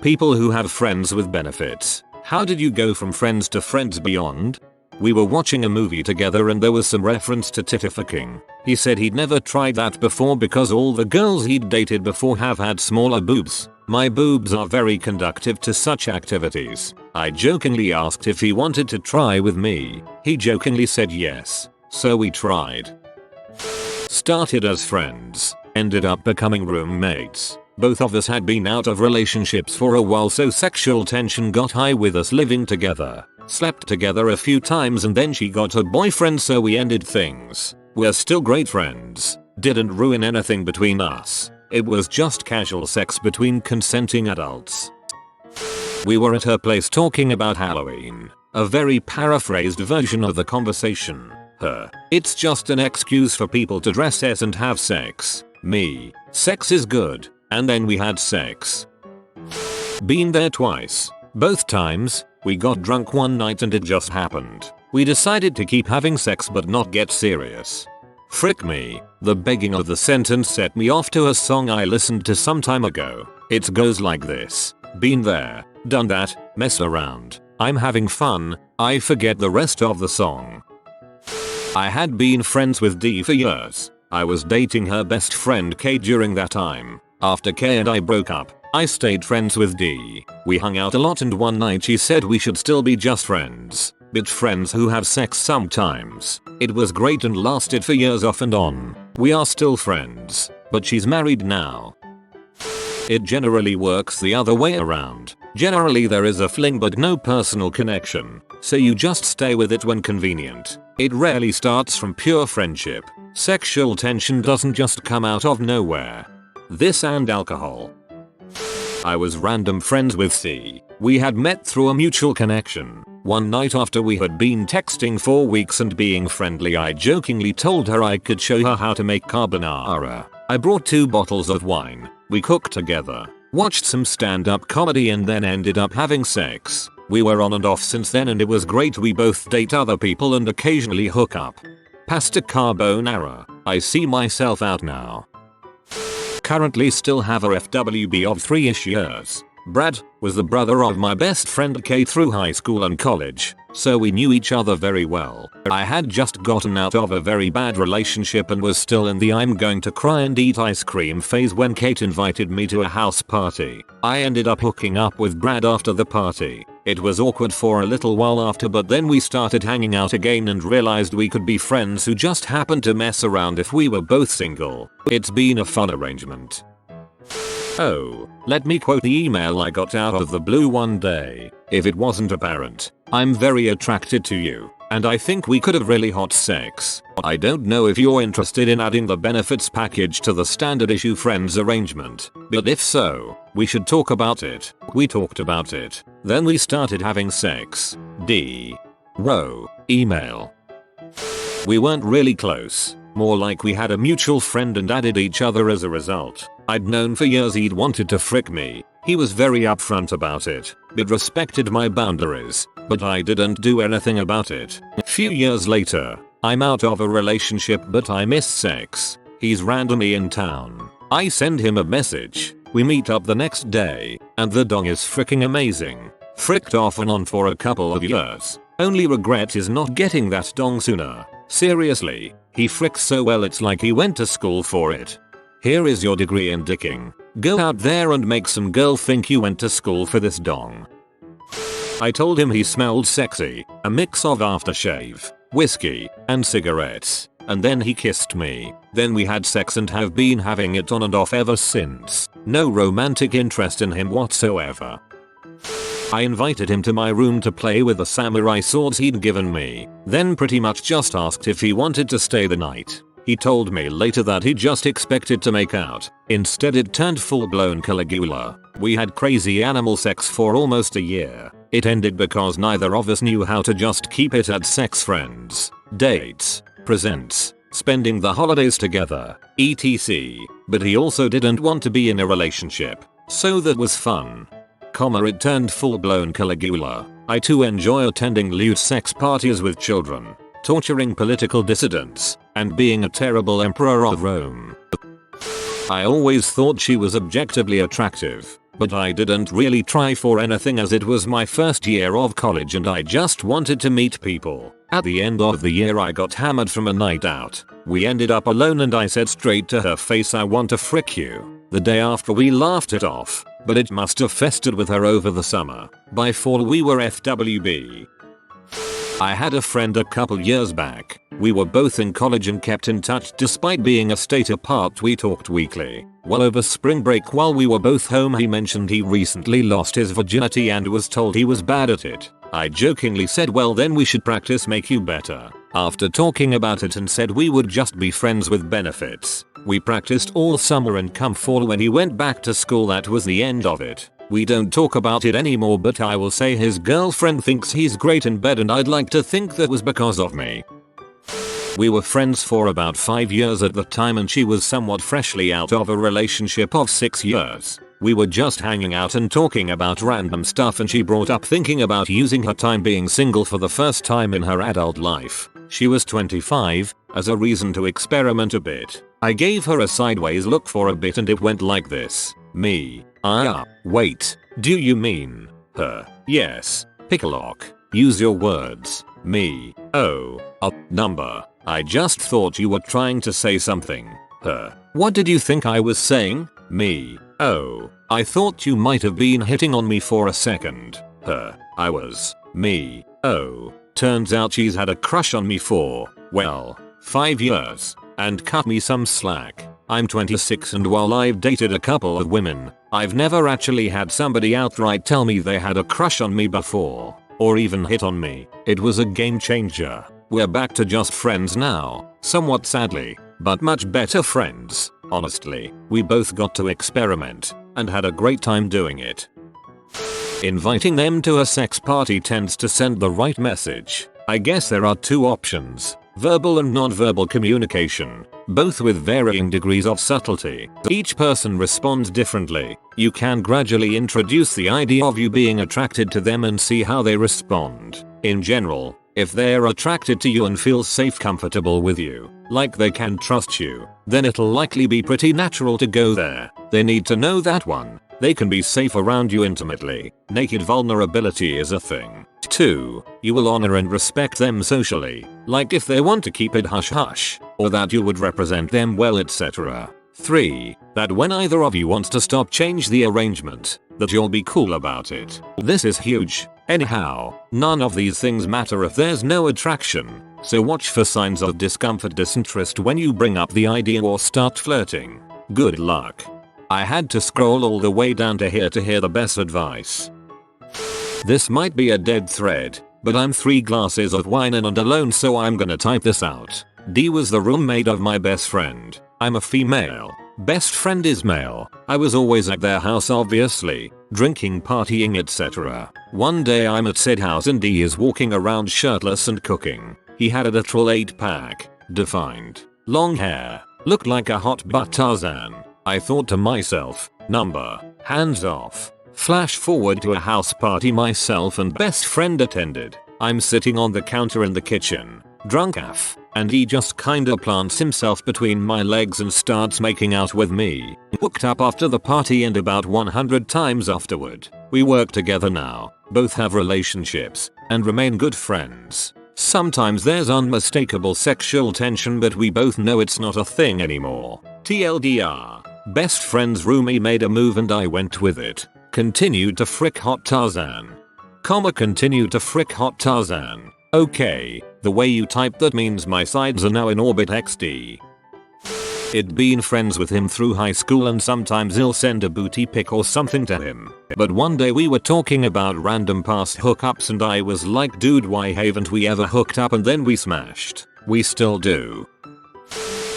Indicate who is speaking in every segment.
Speaker 1: People who have friends with benefits. How did you go from friends to friends beyond? We were watching a movie together and there was some reference to titty-fucking. He said he'd never tried that before because all the girls he'd dated before have had smaller boobs. My boobs are very conducive to such activities. I jokingly asked if he wanted to try with me. He jokingly said yes. So we tried. Started as friends. Ended up becoming roommates. Both of us had been out of relationships for a while, so sexual tension got high with us living together. Slept together a few times and then she got a boyfriend, so we ended things. We're still great friends. Didn't ruin anything between us. It was just casual sex between consenting adults. We were at her place talking about Halloween. A very paraphrased version of the conversation. Her. It's just an excuse for people to dress as and have sex. Me. Sex is good. And then we had sex. Been there twice. Both times, we got drunk one night and it just happened. We decided to keep having sex but not get serious. Frick me. The begging of the sentence set me off to a song I listened to some time ago. It goes like this. Been there, done that, mess around. I'm having fun, I forget the rest of the song. I had been friends with D for years. I was dating her best friend K during that time. After K and I broke up, I stayed friends with D. We hung out a lot and one night she said we should still be just friends. But friends who have sex sometimes. It was great and lasted for years off and on. We are still friends. But she's married now. It generally works the other way around. Generally there is a fling but no personal connection. So you just stay with it when convenient. It rarely starts from pure friendship. Sexual tension doesn't just come out of nowhere. This and alcohol. I was random friends with C. We had met through a mutual connection. One night after we had been texting for weeks and being friendly, I jokingly told her I could show her how to make carbonara. I brought 2 bottles of wine. We cooked together, watched some stand-up comedy and then ended up having sex. We were on and off since then and it was great. We both date other people and occasionally hook up. Pasta carbonara. I see myself out now. Currently still have a FWB of 3-ish years. Brad was the brother of my best friend K through high school and college, so we knew each other very well. I had just gotten out of a very bad relationship and was still in the I'm going to cry and eat ice cream phase when Kate invited me to a house party. I ended up hooking up with Brad after the party. It was awkward for a little while after, but then we started hanging out again and realized we could be friends who just happened to mess around if we were both single. It's been a fun arrangement. Oh, let me quote the email I got out of the blue one day. If it wasn't apparent, I'm very attracted to you, and I think we could have really hot sex. I don't know if you're interested in adding the benefits package to the standard issue friends arrangement, but if so, we should talk about it. We talked about it. Then we started having sex. D. Row. Email. We weren't really close. More like we had a mutual friend and added each other as a result. I'd known for years he'd wanted to frick me. He was very upfront about it, but respected my boundaries, but I didn't do anything about it. A few years later, I'm out of a relationship but I miss sex. He's randomly in town. I send him a message. We meet up the next day, and the dong is fricking amazing. Fricked off and on for a couple of years. Only regret is not getting that dong sooner. Seriously, he fricks so well it's like he went to school for it. Here is your degree in dicking. Go out there and make some girl think you went to school for this dong. I told him he smelled sexy, a mix of aftershave, whiskey, and cigarettes, and then he kissed me. Then we had sex and have been having it on and off ever since. No romantic interest in him whatsoever. I invited him to my room to play with the samurai swords he'd given me, then pretty much just asked if he wanted to stay the night. He told me later that he just expected to make out. Instead it turned full-blown Caligula. We had crazy animal sex for almost a year. It ended because neither of us knew how to just keep it at sex friends, dates, presents, spending the holidays together, etc. But he also didn't want to be in a relationship. So that was fun. It turned full-blown Caligula. I too enjoy attending lewd sex parties with children, torturing political dissidents, and being a terrible emperor of Rome. I always thought she was objectively attractive. but I didn't really try for anything as it was my first year of college and I just wanted to meet people. At the end of the year I got hammered from a night out. We ended up alone and I said straight to her face, I want to frick you. The day after we laughed it off, but it must have festered with her over the summer. By fall we were FWB. I had a friend a couple years back. We were both in college and kept in touch despite being a state apart. We talked weekly. Well, over spring break while we were both home he mentioned he recently lost his virginity and was told he was bad at it. I jokingly said, well then we should practice make you better. After talking about it and said we would just be friends with benefits, we practiced all summer and come fall when he went back to school that was the end of it. We don't talk about it anymore, but I will say his girlfriend thinks he's great in bed and I'd like to think that was because of me. We were friends for about 5 years at the time and she was somewhat freshly out of a relationship of 6 years. We were just hanging out and talking about random stuff and she brought up thinking about using her time being single for the first time in her adult life. She was 25, as a reason to experiment a bit. I gave her a sideways look for a bit and it went like this. Me. Wait. Do you mean her? Yes. Pick a lock. Use your words. Me. Oh. A number. I just thought you were trying to say something. Her. What did you think I was saying? Me. Oh. I thought you might have been hitting on me for a second. Her. I was. Me. Oh. Turns out she's had a crush on me for, well, 5 years. And cut me some slack. I'm 26 and while I've dated a couple of women, I've never actually had somebody outright tell me they had a crush on me before. Or even hit on me. It was a game changer. We're back to just friends now, somewhat sadly, but much better friends. Honestly, we both got to experiment and had a great time doing it. Inviting them to a sex party tends to send the right message. I guess there are two options. Verbal and non-verbal communication, both with varying degrees of subtlety. Each person responds differently. You can gradually introduce the idea of you being attracted to them and see how they respond. In general, if they're attracted to you and feel safe, comfortable with you, like they can trust you, then it'll likely be pretty natural to go there. They need to know that 1. They can be safe around you intimately. Naked vulnerability is a thing. 2. You will honor and respect them socially, like if they want to keep it hush hush, or that you would represent them well, etc. 3. That when either of you wants to stop, change the arrangement, that you'll be cool about it. This is huge. Anyhow, none of these things matter if there's no attraction, so watch for signs of discomfort, disinterest when you bring up the idea or start flirting. Good luck. I had to scroll all the way down to hear the best advice. This might be a dead thread, but I'm 3 glasses of wine in and alone, so I'm gonna type this out. D was the roommate of my best friend. I'm a female. Best friend is male. I was always at their house obviously, drinking, partying, etc. One day I'm at said house and D is walking around shirtless and cooking. He had a literal 8-pack, defined, long hair, looked like a hot butt Tarzan. I thought to myself, number, hands off. Flash forward to a house party myself and best friend attended. I'm sitting on the counter in the kitchen, drunk AF, and he just kinda plants himself between my legs and starts making out with me. Hooked up after the party and about 100 times afterward. We work together now, both have relationships, and remain good friends. Sometimes there's unmistakable sexual tension, but we both know it's not a thing anymore. TLDR. Best friend's roomie made a move and I went with it. Continued to frick hot Tarzan. Continued to frick hot Tarzan. Okay, the way you typed that means my sides are now in orbit XD. It'd been friends with him through high school and sometimes he'll send a booty pic or something to him. But one day we were talking about random past hookups and I was like, dude, why haven't we ever hooked up? And then we smashed. We still do.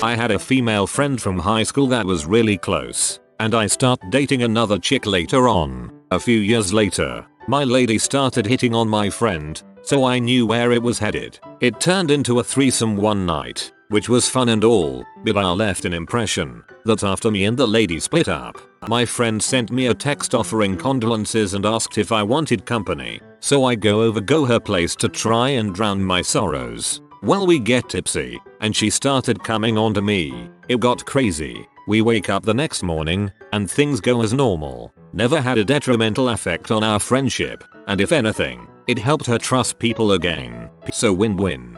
Speaker 1: I had a female friend from high school that was really close, and I started dating another chick later on. A few years later, my lady started hitting on my friend, so I knew where it was headed. It turned into a threesome one night, which was fun and all, but I left an impression that after me and the lady split up, my friend sent me a text offering condolences and asked if I wanted company, so I go her place to try and drown my sorrows. Well, we get tipsy, and she started coming onto me. It got crazy. We wake up the next morning, and things go as normal. never had a detrimental effect on our friendship, and if anything, it helped her trust people again. So win-win.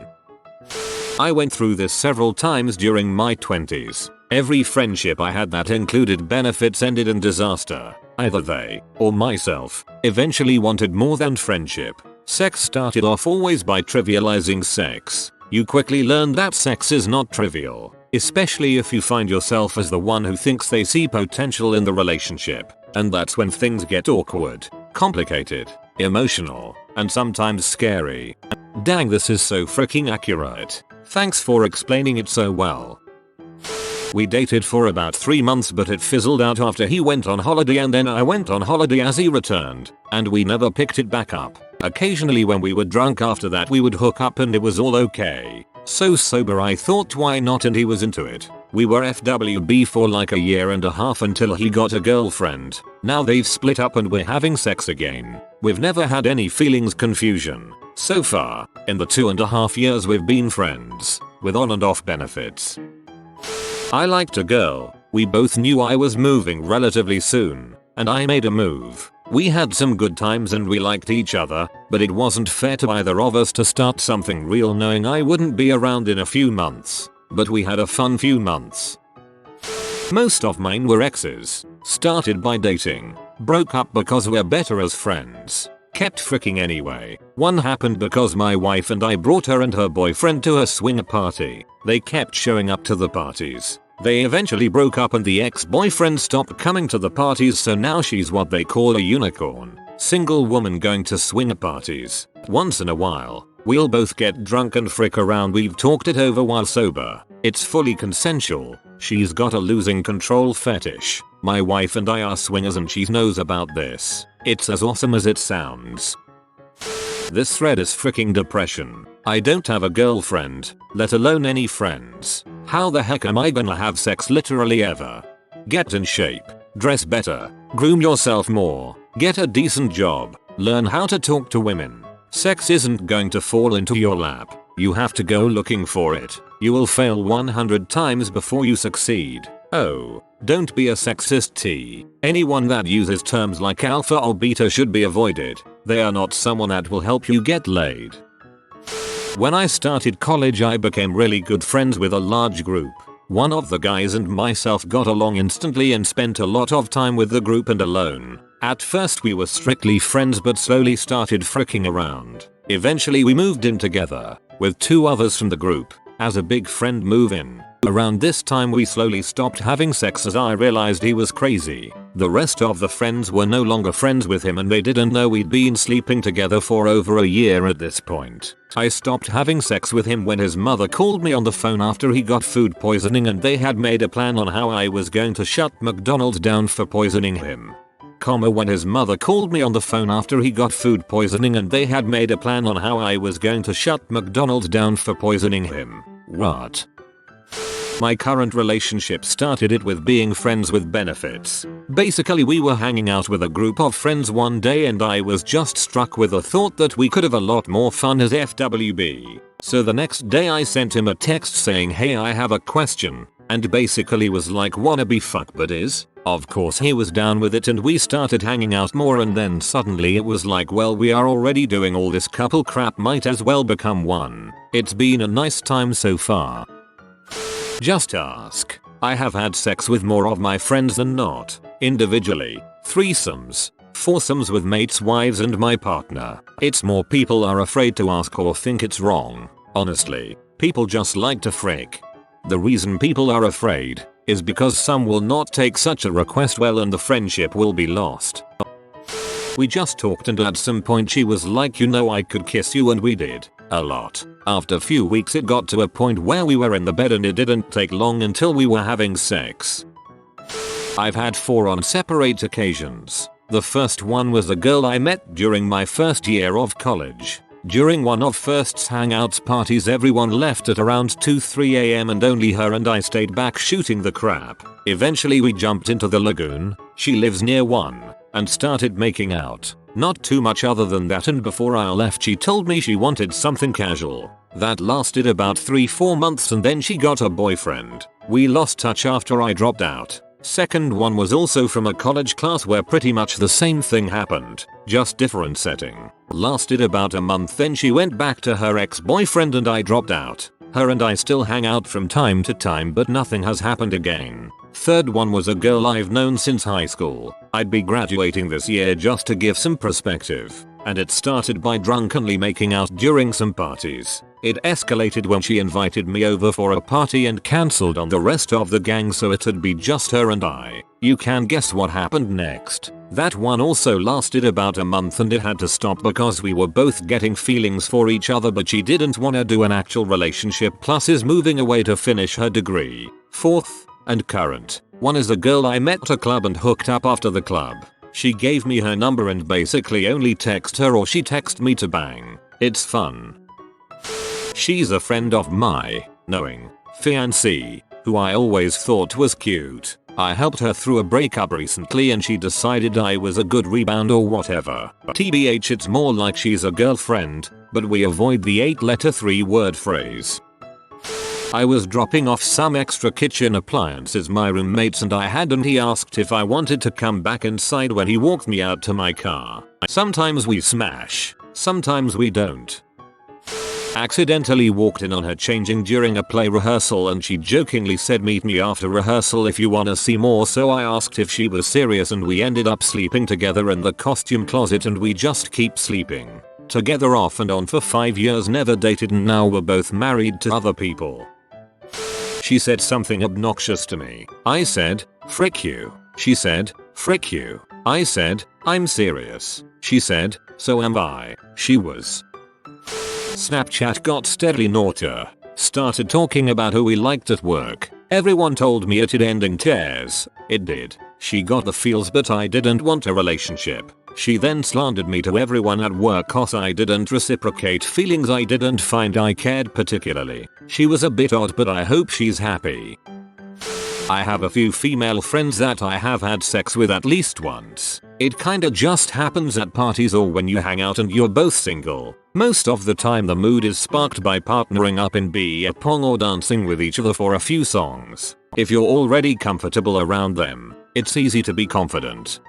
Speaker 1: I went through this several times during my 20s. Every friendship I had that included benefits ended in disaster. Either they, or myself, eventually wanted more than friendship. Sex started off always by trivializing sex. You quickly learn that sex is not trivial, especially if you find yourself as the one who thinks they see potential in the relationship. And that's when things get awkward, complicated, emotional, and sometimes scary. Dang, this is so freaking accurate. Thanks for explaining it so well. We dated for about 3 months, but it fizzled out after he went on holiday and then I went on holiday as he returned, and we never picked it back up. Occasionally when we were drunk after that we would hook up and it was all okay. So sober I thought why not, and he was into it. We were FWB for like a year and a half until he got a girlfriend. Now they've split up and we're having sex again. We've never had any feelings confusion. So far, in the 2.5 years we've been friends, with on and off benefits. I liked a girl. We both knew I was moving relatively soon, and I made a move. We had some good times and we liked each other, but it wasn't fair to either of us to start something real knowing I wouldn't be around in a few months. But we had a fun few months. Most of mine were exes. Started by dating. Broke up because we're better as friends. Kept freaking anyway. One happened because my wife and I brought her and her boyfriend to a swinger party. They kept showing up to the parties. They eventually broke up and the ex-boyfriend stopped coming to the parties, so now she's what they call a unicorn. Single woman going to swinger parties. Once in a while, we'll both get drunk and frick around. We've talked it over while sober. It's fully consensual. She's got a losing control fetish. My wife and I are swingers and she knows about this. It's as awesome as it sounds. This thread is freaking depression. I don't have a girlfriend, let alone any friends. How the heck am I gonna have sex literally ever? Get in shape, dress better, groom yourself more, get a decent job, learn how to talk to women. Sex isn't going to fall into your lap. You have to go looking for it. You will fail 100 times before you succeed. Oh, don't be a sexist T. Anyone that uses terms like alpha or beta should be avoided. They are not someone that will help you get laid. When I started college I became really good friends with a large group. One of the guys and myself got along instantly and spent a lot of time with the group and alone. At first we were strictly friends but slowly started fricking around. Eventually we moved in together, with 2 others from the group, as a big friend move-in. Around this time we slowly stopped having sex as I realized he was crazy. The rest of the friends were no longer friends with him and they didn't know we'd been sleeping together for over a year at this point. I stopped having sex with him when his mother called me on the phone after he got food poisoning and they had made a plan on how I was going to shut McDonald's down for poisoning him. When his mother called me on the phone after he got food poisoning and they had made a plan on how I was going to shut McDonald's down for poisoning him. What? My current relationship started it with being friends with benefits. Basically we were hanging out with a group of friends one day and I was just struck with the thought that we could have a lot more fun as FWB. So the next day I sent him a text saying, hey, I have a question, and basically was like, wanna be fuck buddies? Of course he was down with it and we started hanging out more, and then suddenly it was like, well, we are already doing all this couple crap, might as well become one. It's been a nice time so far. Just ask. I have had sex with more of my friends than not. Individually, threesomes, foursomes with mates' wives and my partner. It's more people are afraid to ask or think it's wrong. Honestly, people just like to frick. The reason people are afraid is because some will not take such a request well and the friendship will be lost. We just talked and at some point she was like, you know, I could kiss you, and we did. A lot. After a few weeks it got to a point where we were in the bed and it didn't take long until we were having sex. I've had 4 on separate occasions. The first one was a girl I met during my first year of college. During one of first's hangouts parties everyone left at around 2-3 am and only her and I stayed back shooting the crap. Eventually we jumped into the lagoon, she lives near one, and started making out. Not too much other than that, and before I left she told me she wanted something casual. That lasted about 3-4 months and then she got a boyfriend. We lost touch after I dropped out. Second one was also from a college class where pretty much the same thing happened, just different setting. Lasted about a month, then she went back to her ex-boyfriend and I dropped out. Her and I still hang out from time to time, but nothing has happened again. Third one was a girl I've known since high school. I'd be graduating this year, just to give some perspective. And it started by drunkenly making out during some parties. It escalated when she invited me over for a party and cancelled on the rest of the gang so it'd be just her and I. You can guess what happened next. That one also lasted about a month and it had to stop because we were both getting feelings for each other, but she didn't wanna do an actual relationship, plus is moving away to finish her degree. Fourth and current one is a girl I met at a club and hooked up after the club. She gave me her number and basically only text her or she text me to bang. It's fun. She's a friend of my knowing fiancé, who I always thought was cute. I helped her through a breakup recently and she decided I was a good rebound or whatever. TBH, it's more like she's a girlfriend, but we avoid the 8-letter 3-word phrase. I was dropping off some extra kitchen appliances my roommates and I had, and he asked if I wanted to come back inside when he walked me out to my car. Sometimes we smash, sometimes we don't. Accidentally walked in on her changing during a play rehearsal and she jokingly said meet me after rehearsal if you wanna see more, so I asked if she was serious and we ended up sleeping together in the costume closet and we just keep sleeping together off and on for 5 years, never dated, and now we're both married to other people. She said something obnoxious to me. I said, frick you. She said, frick you. I said, I'm serious. She said, so am I. She was. Snapchat got steadily naughtier. Started talking about who we liked at work. Everyone told me it'd end in tears. It did. She got the feels, but I didn't want a relationship. She then slandered me to everyone at work cause I didn't reciprocate feelings I didn't find I cared particularly. She was a bit odd, but I hope she's happy. I have a few female friends that I have had sex with at least once. It kinda just happens at parties or when you hang out and you're both single. Most of the time the mood is sparked by partnering up in beer pong or dancing with each other for a few songs. If you're already comfortable around them, it's easy to be confident.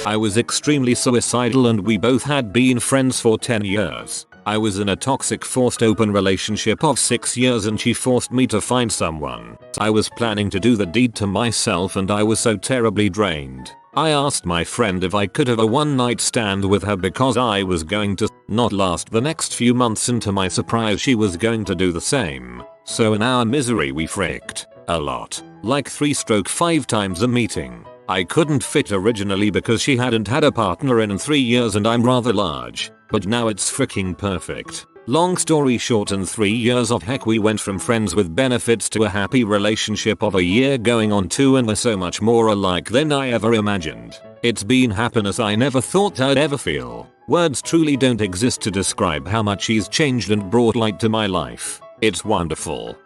Speaker 1: I was extremely suicidal and we both had been friends for 10 years. I was in a toxic forced open relationship of 6 years and she forced me to find someone. I was planning to do the deed to myself and I was so terribly drained. I asked my friend if I could have a one night stand with her because I was going to not last the next few months, and to my surprise she was going to do the same. So in our misery we fricked. A lot. Like 3-5 times a meeting. I couldn't fit originally because she hadn't had a partner in 3 years and I'm rather large. But now it's freaking perfect. Long story short, in 3 years of heck we went from friends with benefits to a happy relationship of a year going on 2, and we're so much more alike than I ever imagined. It's been happiness I never thought I'd ever feel. Words truly don't exist to describe how much she's changed and brought light to my life. It's wonderful.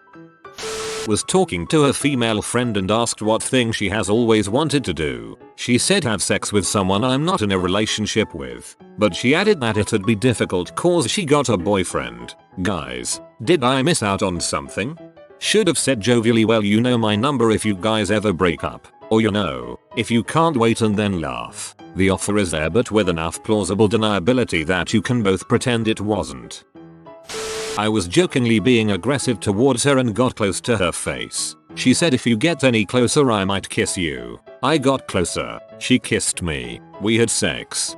Speaker 1: Was talking to a female friend and asked what thing she has always wanted to do. She said have sex with someone I'm not in a relationship with. But she added that it'd be difficult cause she got a boyfriend. Guys, did I miss out on something? Should have said jovially, well you know my number if you guys ever break up. Or you know, if you can't wait, and then laugh. The offer is there but with enough plausible deniability that you can both pretend it wasn't. I was jokingly being aggressive towards her and got close to her face. She said if you get any closer I might kiss you. I got closer. She kissed me. We had sex.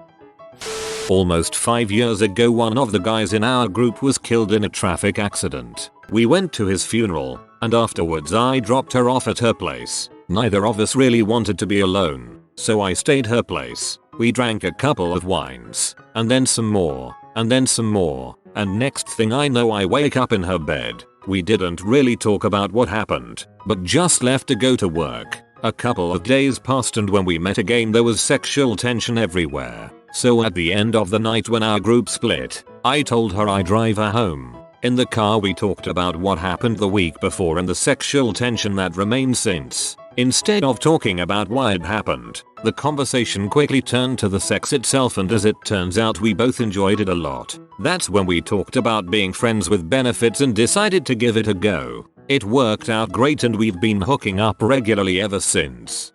Speaker 1: Almost 5 years ago one of the guys in our group was killed in a traffic accident. We went to his funeral, and afterwards I dropped her off at her place. Neither of us really wanted to be alone, so I stayed her place. We drank a couple of wines, and then some more, and then some more. And next thing I know I wake up in her bed. We didn't really talk about what happened, but just left to go to work. A couple of days passed and when we met again there was sexual tension everywhere. So at the end of the night when our group split, I told her I'd drive her home. In the car we talked about what happened the week before and the sexual tension that remained since. Instead of talking about why it happened, the conversation quickly turned to the sex itself, and as it turns out we both enjoyed it a lot. That's when we talked about being friends with benefits and decided to give it a go. It worked out great and we've been hooking up regularly ever since.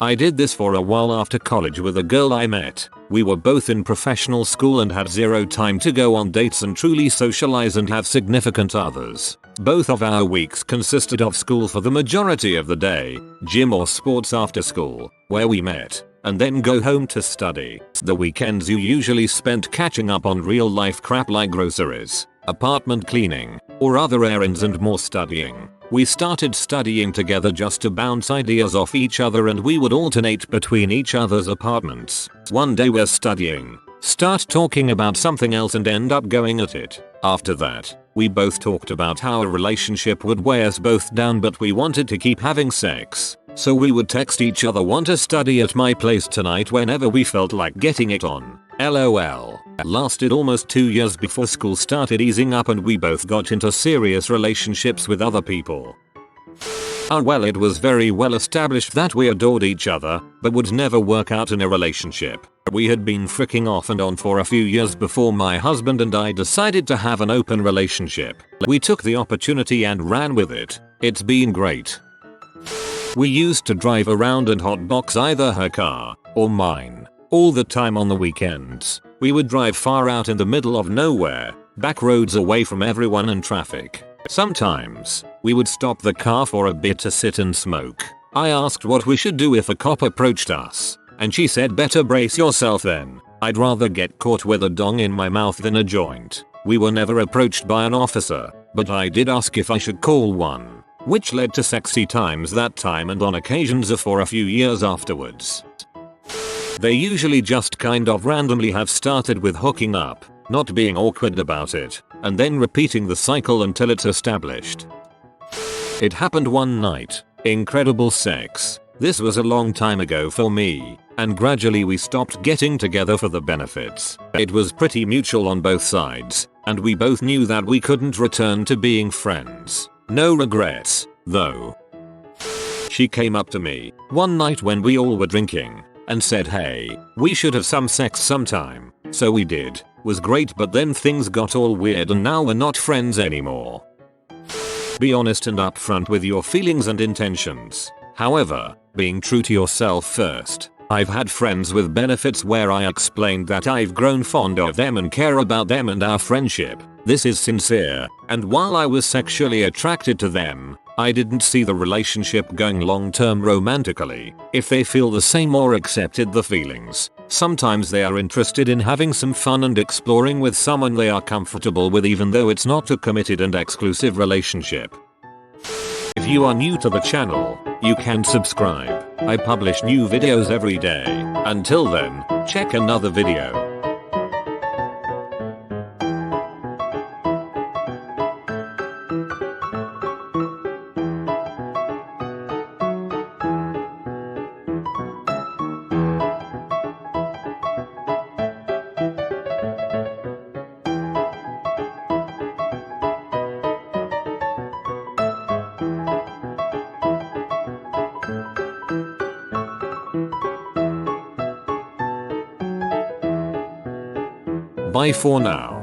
Speaker 1: I did this for a while after college with a girl I met. We were both in professional school and had zero time to go on dates and truly socialize and have significant others. Both of our weeks consisted of school for the majority of the day, gym or sports after school, where we met, and then go home to study. The weekends you usually spent catching up on real life crap like groceries, apartment cleaning, or other errands and more studying. We started studying together just to bounce ideas off each other and we would alternate between each other's apartments. One day we're studying, start talking about something else and end up going at it. After that, we both talked about how a relationship would weigh us both down but we wanted to keep having sex. So we would text each other want to study at my place tonight whenever we felt like getting it on. LOL. Lasted almost 2 years before school started easing up and we both got into serious relationships with other people. Well, it was very well established that we adored each other, but would never work out in a relationship. We had been freaking off and on for a few years before my husband and I decided to have an open relationship. We took the opportunity and ran with it. It's been great. We used to drive around and hotbox either her car or mine all the time on the weekends. We would drive far out in the middle of nowhere, back roads away from everyone and traffic. Sometimes, we would stop the car for a bit to sit and smoke. I asked what we should do if a cop approached us, and she said better brace yourself then. I'd rather get caught with a dong in my mouth than a joint. We were never approached by an officer, but I did ask if I should call one, which led to sexy times that time and on occasions for a few years afterwards. They usually just kind of randomly have started with hooking up, not being awkward about it, and then repeating the cycle until it's established. It happened one night. Incredible sex. This was a long time ago for me, and gradually we stopped getting together for the benefits. It was pretty mutual on both sides, and we both knew that we couldn't return to being friends. No regrets, though. She came up to me one night when we all were drinking and said, hey, we should have some sex sometime. So we did. Was great, but then things got all weird and now we're not friends anymore. Be honest and upfront with your feelings and intentions. However, being true to yourself first. I've had friends with benefits where I explained that I've grown fond of them and care about them and our friendship. This is sincere, and while I was sexually attracted to them, I didn't see the relationship going long-term romantically. If they feel the same or accepted the feelings, sometimes they are interested in having some fun and exploring with someone they are comfortable with even though it's not a committed and exclusive relationship. If you are new to the channel, you can subscribe. I publish new videos every day. Until then, check another video. Bye for now.